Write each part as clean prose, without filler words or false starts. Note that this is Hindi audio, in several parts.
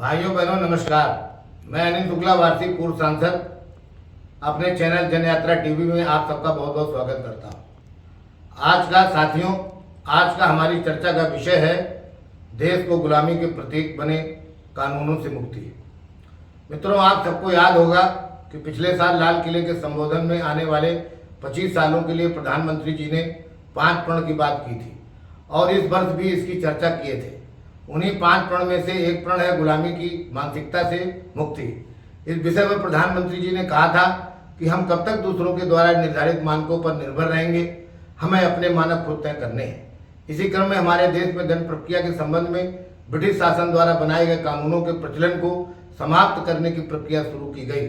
भाइयों बहनों नमस्कार। मैं अनिल शुक्ला, वार्षिक पूर्व सांसद, अपने चैनल जनयात्रा टीवी में आप सबका बहुत बहुत स्वागत करता हूँ। आज का हमारी चर्चा का विषय है देश को गुलामी के प्रतीक बने कानूनों से मुक्ति। मित्रों, आप सबको याद होगा कि पिछले साल लाल किले के संबोधन में आने वाले 25 सालों के लिए प्रधानमंत्री जी ने 5 प्रण की बात की थी और इस वर्ष भी इसकी चर्चा किए थे। उन्हीं 5 प्रण में से एक प्रण है गुलामी की मानसिकता से मुक्ति। इस विषय पर प्रधानमंत्री जी ने कहा था कि हम कब तक दूसरों के द्वारा निर्धारित मानकों पर निर्भर रहेंगे, हमें अपने मानक खुद तय करने हैं। इसी क्रम में हमारे देश में दंड प्रक्रिया के संबंध में ब्रिटिश शासन द्वारा बनाए गए कानूनों के प्रचलन को समाप्त करने की प्रक्रिया शुरू की गई।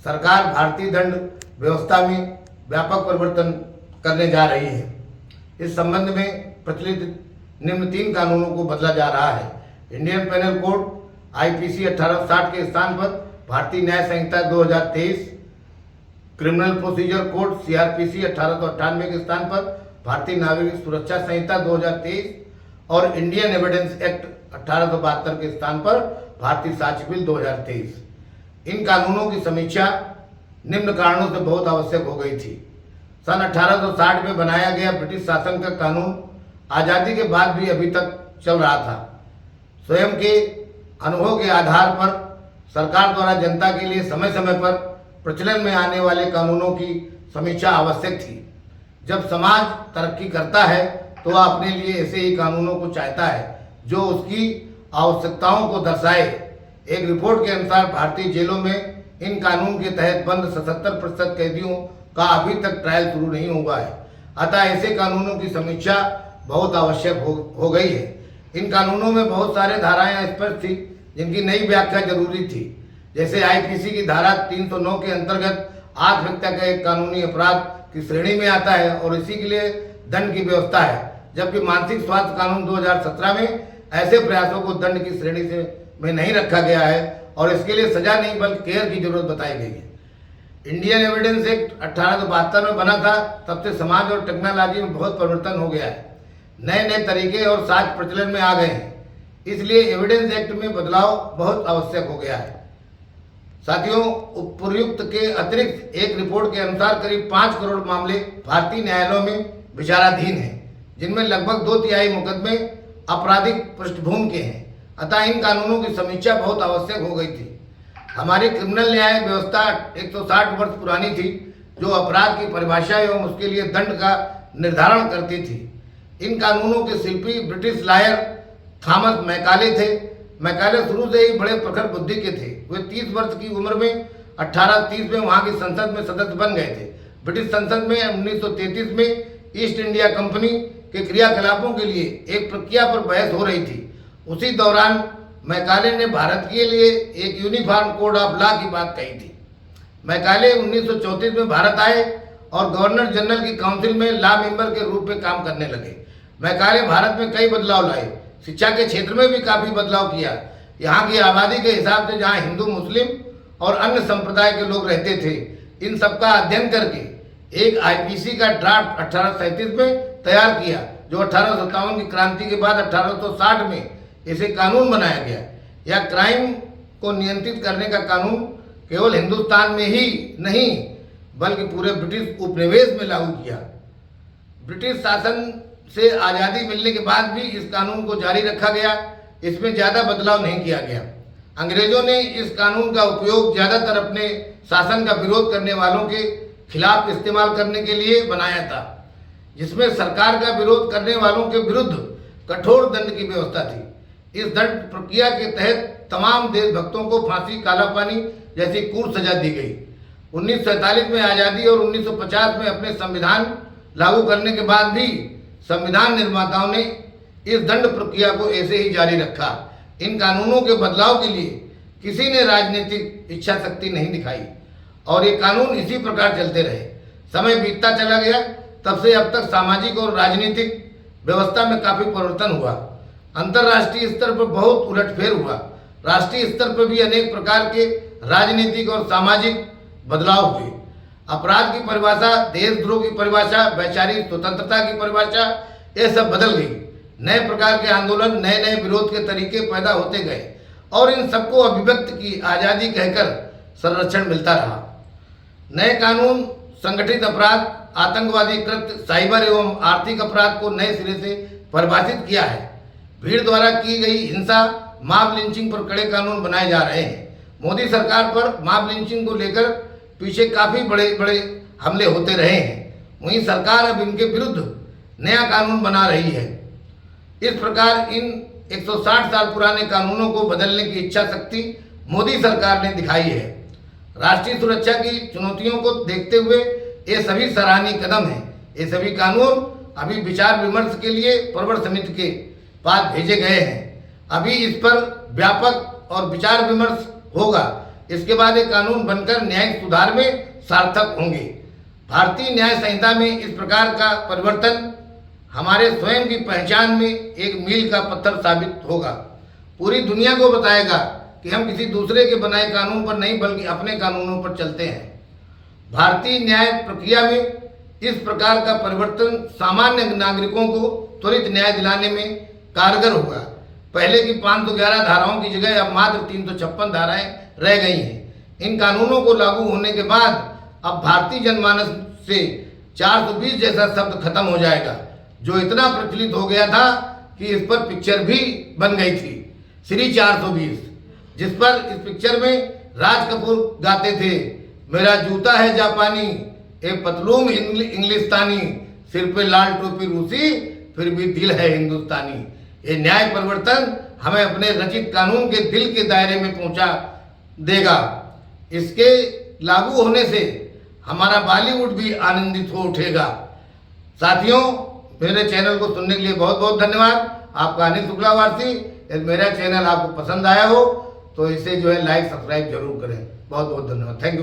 सरकार भारतीय दंड व्यवस्था में व्यापक परिवर्तन करने जा रही है। इस संबंध में प्रचलित निम्न 3 कानूनों को बदला जा रहा है। इंडियन पेनल कोड आईपीसी 1860 के स्थान पर भारतीय न्याय संहिता 2023, क्रिमिनल प्रोसीजर कोड सीआरपीसी 1898 के स्थान पर भारतीय नागरिक सुरक्षा संहिता 2023 और इंडियन एविडेंस एक्ट 1872 के स्थान पर भारतीय साक्ष्य बिल 2023। इन कानूनों की समीक्षा निम्न कारणों से बहुत आवश्यक हो गई थी। सन 1860 में बनाया गया ब्रिटिश शासन का कानून आज़ादी के बाद भी अभी तक चल रहा था। स्वयं के अनुभव के आधार पर सरकार द्वारा जनता के लिए समय समय पर प्रचलन में आने वाले कानूनों की समीक्षा आवश्यक थी। जब समाज तरक्की करता है तो वह अपने लिए ऐसे ही कानूनों को चाहता है जो उसकी आवश्यकताओं को दर्शाए। एक रिपोर्ट के अनुसार भारतीय जेलों में इन कानून के तहत बंद 77% कैदियों का अभी तक ट्रायल शुरू नहीं हुआ है। अतः ऐसे कानूनों की समीक्षा बहुत आवश्यक हो गई है। इन कानूनों में बहुत सारे धाराएं स्पष्ट थी जिनकी नई व्याख्या जरूरी थी। जैसे आईपीसी की धारा 309 के अंतर्गत आत्महत्या का एक कानूनी अपराध की श्रेणी में आता है और इसी के लिए दंड की व्यवस्था है, जबकि मानसिक स्वास्थ्य कानून 2017 में ऐसे प्रयासों को दंड की श्रेणी में नहीं रखा गया है और इसके लिए सजा नहीं बल्कि केयर की जरूरत बताई गई है। इंडियन एविडेंस एक्ट 1872 में बना था, तब से समाज और टेक्नोलॉजी में बहुत परिवर्तन हो गया है। नए नए तरीके और साज प्रचलन में आ गए हैं, इसलिए एविडेंस एक्ट में बदलाव बहुत आवश्यक हो गया है। साथियों, उपर्युक्त के अतिरिक्त एक रिपोर्ट के अनुसार करीब 5 करोड़ मामले भारतीय न्यायालयों में विचाराधीन हैं, जिनमें लगभग 2/3 मुकदमे आपराधिक पृष्ठभूमि के हैं। अतः इन कानूनों की समीक्षा बहुत आवश्यक हो गई थी। हमारी क्रिमिनल न्याय व्यवस्था 160 वर्ष पुरानी थी, जो अपराध की परिभाषा एवं उसके लिए दंड का निर्धारण करती थी। इन कानूनों के शिल्पी ब्रिटिश लॉयर थॉमस मैकाले थे। मैकाले शुरू से ही बड़े प्रखर बुद्धि के थे। वे 30 वर्ष की उम्र में 1830 में वहां की संसद में सदस्य बन गए थे। ब्रिटिश संसद में 1933 में ईस्ट इंडिया कंपनी के क्रियाकलापों के लिए एक प्रक्रिया पर बहस हो रही थी। उसी दौरान मैकाले ने भारत के लिए एक यूनिफॉर्म कोड ऑफ लॉ की बात कही थी। मैकाले 1934 में भारत आए और गवर्नर जनरल की काउंसिल में लॉ मेंबर के रूप में काम करने लगे। मैकाले भारत में कई बदलाव लाए। शिक्षा के क्षेत्र में भी काफी बदलाव किया। यहाँ की आबादी के हिसाब से जहाँ हिंदू, मुस्लिम और अन्य संप्रदाय के लोग रहते थे, इन सबका अध्ययन करके एक आईपीसी का ड्राफ्ट 1837 में तैयार किया, जो 1857 की क्रांति के बाद 1860 में इसे कानून बनाया गया। यह क्राइम को नियंत्रित करने का कानून केवल हिंदुस्तान में ही नहीं बल्कि पूरे ब्रिटिश उपनिवेश में लागू किया। ब्रिटिश शासन से आज़ादी मिलने के बाद भी इस कानून को जारी रखा गया। इसमें ज़्यादा बदलाव नहीं किया गया। अंग्रेजों ने इस कानून का उपयोग ज़्यादातर अपने शासन का विरोध करने वालों के खिलाफ इस्तेमाल करने के लिए बनाया था, जिसमें सरकार का विरोध करने वालों के विरुद्ध कठोर दंड की व्यवस्था थी। इस दंड प्रक्रिया के तहत तमाम देशभक्तों को फांसी, काला पानी जैसी क्रूर सजा दी गई। 1947 में आज़ादी और 1950 में अपने संविधान लागू करने के बाद भी संविधान निर्माताओं ने इस दंड प्रक्रिया को ऐसे ही जारी रखा। इन कानूनों के बदलाव के लिए किसी ने राजनीतिक इच्छा शक्ति नहीं दिखाई और ये कानून इसी प्रकार चलते रहे। समय बीतता चला गया, तब से अब तक सामाजिक और राजनीतिक व्यवस्था में काफी परिवर्तन हुआ। अंतर्राष्ट्रीय स्तर पर बहुत उलटफेर हुआ। राष्ट्रीय स्तर पर भी अनेक प्रकार के राजनीतिक और सामाजिक बदलाव हुए। अपराध की परिभाषा, देशद्रोह की परिभाषा, वैचारिक स्वतंत्रता की परिभाषा, ये सब बदल गई। नए प्रकार के आंदोलन, नए नए विरोध के तरीके पैदा होते गए और इन सबको अभिव्यक्त की आज़ादी कहकर संरक्षण मिलता रहा। नए कानून संगठित अपराध, आतंकवादी कृत्य, साइबर एवं आर्थिक अपराध को नए सिरे से परिभाषित किया है। भीड़ द्वारा की गई हिंसा, मॉब लिंचिंग पर कड़े कानून बनाए जा रहे हैं। मोदी सरकार पर मॉब लिंचिंग को लेकर पीछे काफ़ी बड़े बड़े हमले होते रहे हैं। वहीं सरकार अब इनके विरुद्ध नया कानून बना रही है। इस प्रकार इन 160 साल पुराने कानूनों को बदलने की इच्छा शक्ति मोदी सरकार ने दिखाई है। राष्ट्रीय सुरक्षा की चुनौतियों को देखते हुए ये सभी सराहनीय कदम हैं। ये सभी कानून अभी विचार विमर्श के लिए प्रवर समिति के पास भेजे गए हैं। अभी इस पर व्यापक और विचार विमर्श होगा। इसके बाद ये कानून बनकर न्यायिक सुधार में सार्थक होंगे। भारतीय न्याय संहिता में इस प्रकार का परिवर्तन हमारे स्वयं की पहचान में एक मील का पत्थर साबित होगा। पूरी दुनिया को बताएगा कि हम किसी दूसरे के बनाए कानून पर नहीं बल्कि अपने कानूनों पर चलते हैं। भारतीय न्याय प्रक्रिया में इस प्रकार का परिवर्तन सामान्य नागरिकों को त्वरित न्याय दिलाने में कारगर होगा। पहले की 511 धाराओं की जगह अब मात्र 356 धाराएं रह गई हैं। इन कानूनों को लागू होने के बाद अब भारतीय जनमानस से 420 जैसा शब्द खत्म हो जाएगा, जो इतना प्रचलित हो गया था कि इस पर पिक्चर भी बन गई थी, श्री 420, जिस पर इस पिक्चर में राज कपूर गाते थे, मेरा जूता है जापानी, एक पतलून इंग्लिस्तानी, सिर पे लाल टोपी रूसी, फिर भी दिल है हिंदुस्तानी। ये न्याय परिवर्तन हमें अपने रचित कानून के दिल के दायरे में पहुंचा देगा। इसके लागू होने से हमारा बॉलीवुड भी आनंदित हो उठेगा। साथियों, मेरे चैनल को सुनने के लिए बहुत बहुत धन्यवाद। आपका अनिल शुक्लावासी। यदि मेरा चैनल आपको पसंद आया हो तो इसे जो है लाइक सब्सक्राइब जरूर करें। बहुत बहुत धन्यवाद। Thank you.